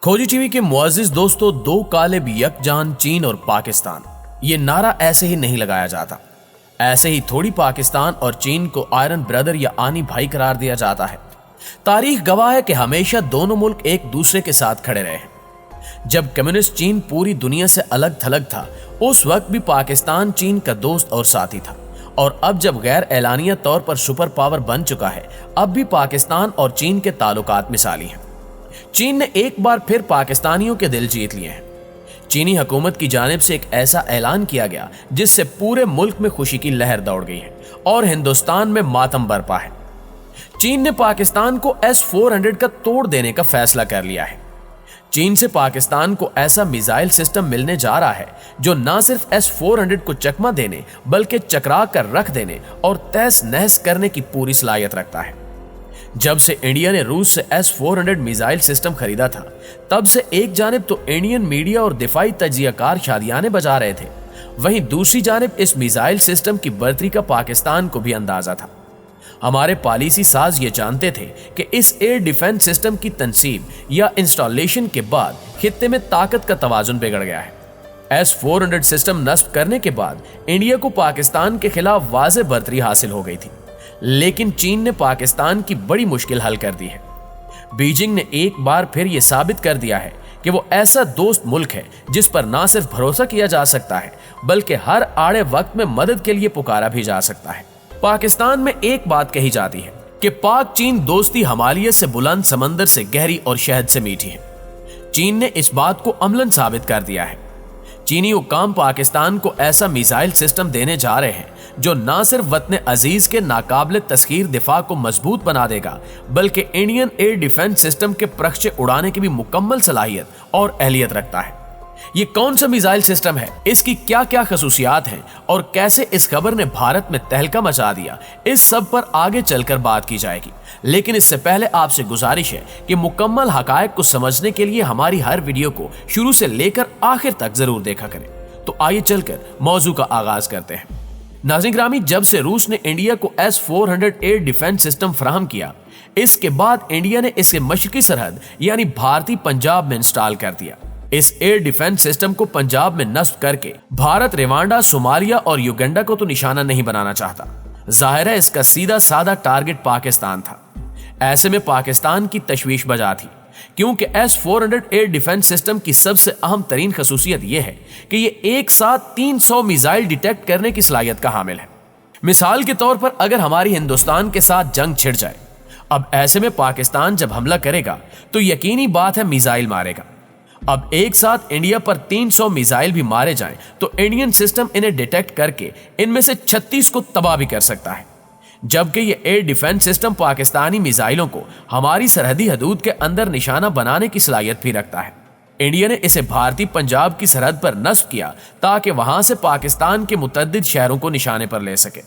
खोजी टीवी के मुअज़्ज़िज़ दोस्तों, दो कालिब यकजान चीन और पाकिस्तान, ये नारा ऐसे ही नहीं लगाया जाता। ऐसे ही थोड़ी पाकिस्तान और चीन को आयरन ब्रदर या आनी भाई करार दिया जाता है। तारीख गवाह है कि हमेशा दोनों मुल्क एक दूसरे के साथ खड़े रहे हैं। जब कम्युनिस्ट चीन पूरी दुनिया से अलग थलग था, उस वक्त भी पाकिस्तान चीन का दोस्त और साथी था। और अब जब गैर एलानिया तौर पर सुपर पावर बन चुका है, अब भी पाकिस्तान और चीन के ताल्लुकात मिसाली हैं। चीन ने एक बार फिर पाकिस्तानियों के दिल जीत लिए हैं। चीनी हुकूमत की जानिब से एक ऐसा ऐलान किया गया जिससे पूरे मुल्क में खुशी की लहर दौड़ गई है और हिंदुस्तान में मातम बरपा है। चीन ने पाकिस्तान को S-400 का तोड़ देने का फैसला कर लिया है। चीन से पाकिस्तान को ऐसा मिसाइल सिस्टम मिलने जा रहा है जो न सिर्फ S-400 को चकमा देने बल्कि चकरा कर रख देने और तहस नहस करने की पूरी सलाहियत रखता है। जब से इंडिया ने रूस से S-400 मिसाइल सिस्टम खरीदा था, तब से एक जानिब तो इंडियन मीडिया और दिफाई तजियाकार शादियाने बजा रहे थे, वहीं दूसरी जानिब इस मिसाइल सिस्टम की बर्तरी का पाकिस्तान को भी अंदाजा था। हमारे पॉलिसी साज ये जानते थे कि इस एयर डिफेंस सिस्टम की तनसीब या इंस्टॉलेशन के बाद खित्ते में ताकत का तवाजुन बिगड़ गया है। S-400 सिस्टम नस्ब करने के बाद इंडिया को पाकिस्तान के खिलाफ वाज़े बर्तरी हासिल हो गई थी, लेकिन चीन ने पाकिस्तान की बड़ी मुश्किल हल कर दी है। बीजिंग ने एक बार फिर यह साबित कर दिया है कि वो ऐसा दोस्त मुल्क है जिस पर ना सिर्फ भरोसा किया जा सकता है बल्कि हर आड़े वक्त में मदद के लिए पुकारा भी जा सकता है। पाकिस्तान में एक बात कही जाती है कि पाक चीन दोस्ती हिमालय से बुलंद समंदर से गहरी और शहद से मीठी है। चीन ने इस बात को अमलन साबित कर दिया है। चीनी हुक्काम पाकिस्तान को ऐसा मिसाइल सिस्टम देने जा रहे हैं जो ना सिर्फ वतन अजीज के नाकाबिल तस्खीर दिफा को मजबूत बना देगा बल्कि इंडियन एयर डिफेंस सिस्टम के प्रक्षे उड़ाने की भी मुकम्मल सलाहियत और अहलियत रखता है। ये कौन सा मिसाइल सिस्टम है, इसकी क्या क्या खसूसियात हैं और कैसे इस खबर ने भारत में तहलका मचा दिया, इस सब पर आगे चलकर बात की जाएगी। लेकिन इससे पहले आपसे गुजारिश है कि मुकम्मल हकायक को समझने के लिए हमारी हर वीडियो को शुरू से लेकर आखिर तक जरूर देखा करें। तो आइए चलकर मौजू का आगाज करते हैं। नाज़रीन ग्रामी, जब से रूस ने इंडिया को S-400 एयर डिफेंस सिस्टम फराहम किया, इसके बाद इंडिया ने इसे मशरकी सरहद यानी भारतीय पंजाब में इंस्टॉल कर दिया। इस एयर डिफेंस सिस्टम को पंजाब में नस्ब करके भारत रवांडा, सोमालिया और युगांडा को तो निशाना नहीं बनाना चाहता। जाहिर है इसका सीधा साधा टारगेट पाकिस्तान था। ऐसे में पाकिस्तान की तशवीश बजा थी, क्योंकि S-400 एयर डिफेंस सिस्टम की सबसे अहम तरीन खसूसियत यह है कि ये एक साथ 300 मिसाइल डिटेक्ट करने की सलाहियत का हामिल है। मिसाल के तौर पर अगर हमारी हिंदुस्तान के साथ जंग छिड़ जाए, अब ऐसे में पाकिस्तान जब हमला करेगा तो यकीनी बात है मिसाइल मारेगा। अब एक साथ इंडिया पर 300 मिसाइल भी मारे जाएं तो इंडियन सिस्टम इन्हें डिटेक्ट करके इनमें से 36 को तबाह भी कर सकता है, जबकि ये एयर डिफेंस सिस्टम पाकिस्तानी मिसाइलों को हमारी सरहदी हदूद के अंदर निशाना बनाने की सलाहियत भी रखता है। इंडिया ने इसे भारतीय पंजाब की सरहद पर नस्ब किया ताकि वहां से पाकिस्तान के मुतअद्दिद शहरों को निशाने पर ले सके।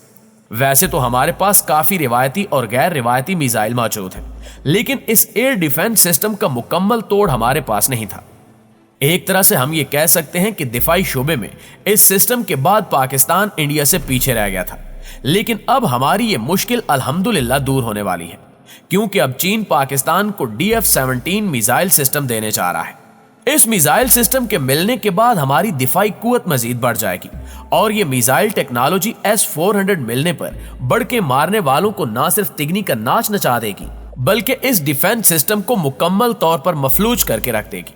वैसे तो हमारे पास काफी रिवायती और गैर रिवायती मिसाइल मौजूद हैं, लेकिन इस एयर डिफेंस सिस्टम का मुकम्मल तोड़ हमारे पास नहीं था। एक तरह से हम ये कह सकते हैं कि दिफाई शोबे में इस सिस्टम के बाद पाकिस्तान इंडिया से पीछे रह गया था। लेकिन अब हमारी ये मुश्किल अल्हम्दुलिल्लाह दूर होने वाली है, क्योंकि अब चीन पाकिस्तान को DF-17 मिसाइल सिस्टम देने जा रहा है। इस मिसाइल सिस्टम के मिलने के बाद हमारी दिफाई कुव्वत मजीद बढ़ जाएगी और ये मिसाइल टेक्नोलॉजी S-400 मिलने पर बढ़ के मारने वालों को न सिर्फ तिगनी का नाच नचा देगी बल्कि इस डिफेंस सिस्टम को मुकम्मल तौर पर मफलूज करके रख देगी।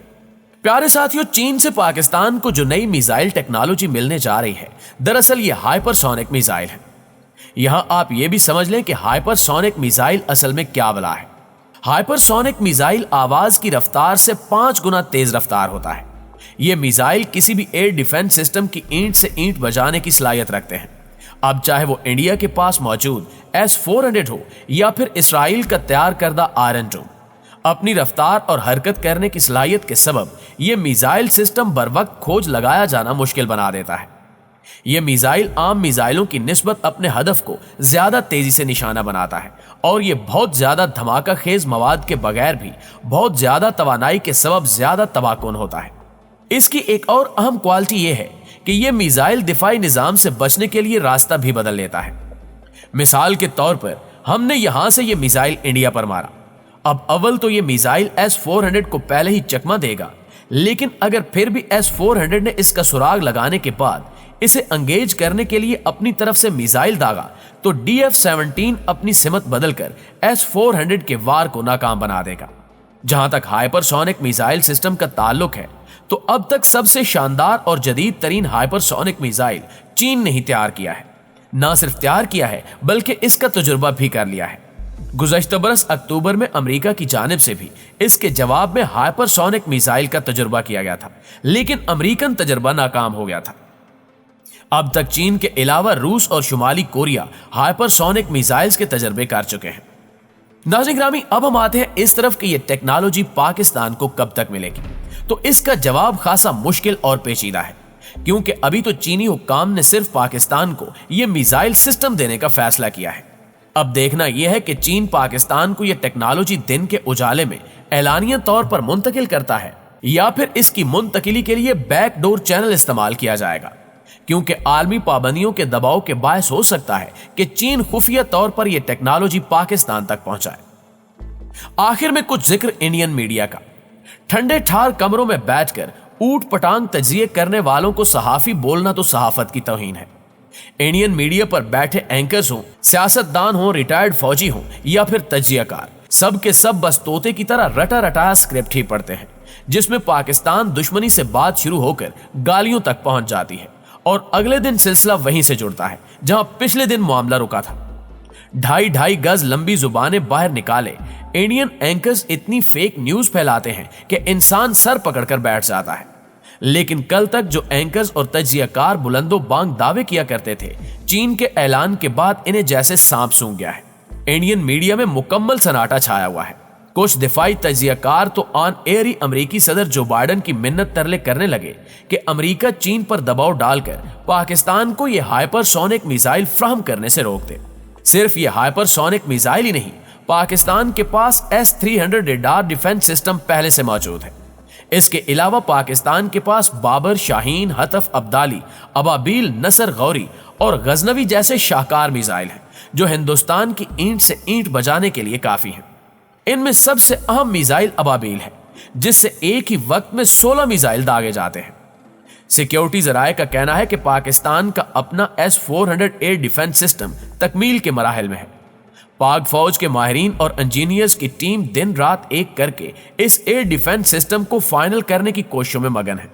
प्यारे साथियों, चीन से पाकिस्तान को जो नई मिसाइल टेक्नोलॉजी मिलने जा रही है, दरअसल ये हाइपरसोनिक मिसाइल है। यहां आप ये भी समझ लें कि हाइपरसोनिक मिसाइल असल में क्या बला है। हाइपरसोनिक मिसाइल आवाज की रफ्तार से 5 गुना तेज रफ्तार होता है। ये मिसाइल किसी भी एयर डिफेंस सिस्टम की ईंट से ईंट बजाने की सलाहियत रखते हैं। अब चाहे वो इंडिया के पास मौजूद S-400 हो या फिर इसराइल का तैयार करदा आयरन डोम, अपनी रफ्तार और हरकत करने की सलाहियत के सबब यह मिसाइल सिस्टम बर वक्त खोज लगाया जाना मुश्किल बना देता है। यह मिसाइल आम मिसाइलों की निस्बत अपने हदफ को ज्यादा तेजी से निशाना बनाता है और यह बहुत ज्यादा धमाका खेज मवाद के बगैर भी बहुत ज्यादा तवानाई के सबब ज्यादा तबाहकुन होता है। इसकी एक और अहम क्वालिटी यह है कि यह मिसाइल दिफाई निजाम से बचने के लिए रास्ता भी बदल लेता है। मिसाल के तौर पर हमने यहां से यह मिसाइल इंडिया पर मारा, اب اول تو یہ میزائل S-400 کو پہلے ہی چکمہ دے گا، لیکن اگر پھر بھی S-400 نے اس کا سراغ لگانے کے بعد اسے انگیج کرنے کے لیے اپنی طرف سے میزائل داغا تو DF-17 اپنی سمت بدل کر S-400 کے وار کو ناکام بنا دے گا۔ جہاں تک ہائپر سونک میزائل سسٹم کا تعلق ہے تو اب تک سب سے شاندار اور جدید ترین ہائپر سونک میزائل چین نے ہی تیار کیا ہے۔ نہ صرف تیار کیا ہے بلکہ اس کا تجربہ بھی کر لیا ہے۔ گزشتہ برس اکتوبر میں امریکہ کی جانب سے بھی اس کے جواب میں ہائپر سونک میزائل کا تجربہ کیا گیا تھا، لیکن امریکن تجربہ ناکام ہو گیا تھا۔ اب تک چین کے علاوہ روس اور شمالی کوریا ہائپر سونک میزائلز کے تجربے کر چکے ہیں۔ ناظرین گرامی، اب ہم آتے ہیں اس طرف کہ یہ ٹیکنالوجی پاکستان کو کب تک ملے گی، تو اس کا جواب خاصا مشکل اور پیچیدہ ہے، کیونکہ ابھی تو چینی حکام نے صرف پاکستان کو یہ میزائل سسٹم دینے کا فیصلہ کیا ہے۔ اب دیکھنا یہ ہے کہ چین پاکستان کو یہ ٹیکنالوجی دن کے اجالے میں اعلانیہ طور پر منتقل کرتا ہے یا پھر اس کی منتقلی کے لیے بیک ڈور چینل استعمال کیا جائے گا، کیونکہ عالمی پابندیوں کے دباؤ کے باعث ہو سکتا ہے کہ چین خفیہ طور پر یہ ٹیکنالوجی پاکستان تک پہنچائے۔ آخر میں کچھ ذکر انڈین میڈیا کا۔ ٹھنڈے ٹھار کمروں میں بیٹھ کر اوٹ پٹانگ تجزیے کرنے والوں کو صحافی بولنا تو صحافت کی توہین ہے۔ انڈین میڈیا پر بیٹھے اینکرز ہوں، سیاستدان ہوں، ریٹائرڈ فوجی ہوں یا پھر تجزیہ کار، سب کے سب بس طوطے کی طرح رٹا رٹایا اسکرپٹ ہی پڑھتے ہیں، جس میں پاکستان دشمنی سے بات شروع ہو کر گالیوں تک پہنچ جاتی ہے اور اگلے دن سلسلہ وہیں سے جڑتا ہے جہاں پچھلے دن معاملہ رکا تھا۔ 2.5 گز لمبی زبانیں باہر نکالے انڈین اینکرز اتنی فیک نیوز پھیلاتے ہیں کہ انسان سر پکڑ کر بیٹھ جاتا ہے۔ لیکن کل تک جو اینکرز اور تجزیہ کار بلند و بانگ دعوے کیا کرتے تھے، چین کے اعلان کے بعد انہیں جیسے سانپ سونگ گیا ہے۔ انڈین میڈیا میں مکمل سناٹا چھایا ہوا ہے۔ کچھ دفاعی تجزیہ کار تو آن ایئر ہی امریکی صدر جو بائیڈن کی منت ترلے کرنے لگے کہ امریکہ چین پر دباؤ ڈال کر پاکستان کو یہ ہائپر سونک میزائل فراہم کرنے سے روک دے۔ صرف یہ ہائپر سونک میزائل ہی نہیں، پاکستان کے پاس S-300 ریڈار ڈیفنس سسٹم پہلے سے موجود ہے۔ اس کے علاوہ پاکستان کے پاس بابر، شاہین، حطف، ابدالی، ابابیل، نصر غوری اور غزنوی جیسے شاہکار میزائل ہیں جو ہندوستان کی اینٹ سے اینٹ بجانے کے لیے کافی ہیں۔ ان میں سب سے اہم میزائل ابابیل ہے، جس سے ایک ہی وقت میں 16 میزائل داغے جاتے ہیں۔ سیکیورٹی ذرائع کا کہنا ہے کہ پاکستان کا اپنا S-400 ایئر ڈیفنس سسٹم تکمیل کے مراحل میں ہے۔ پاک فوج کے ماہرین اور انجینئرز کی ٹیم دن رات ایک کر کے اس ایئر ڈیفنس سسٹم کو فائنل کرنے کی کوششوں میں مگن ہے۔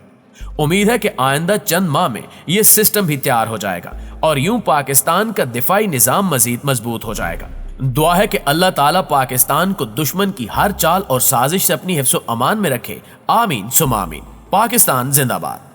امید ہے کہ آئندہ چند ماہ میں یہ سسٹم بھی تیار ہو جائے گا اور یوں پاکستان کا دفاعی نظام مزید مضبوط ہو جائے گا۔ دعا ہے کہ اللہ تعالیٰ پاکستان کو دشمن کی ہر چال اور سازش سے اپنی حفظ و امان میں رکھے۔ آمین ثم آمین۔ پاکستان زندہ باد۔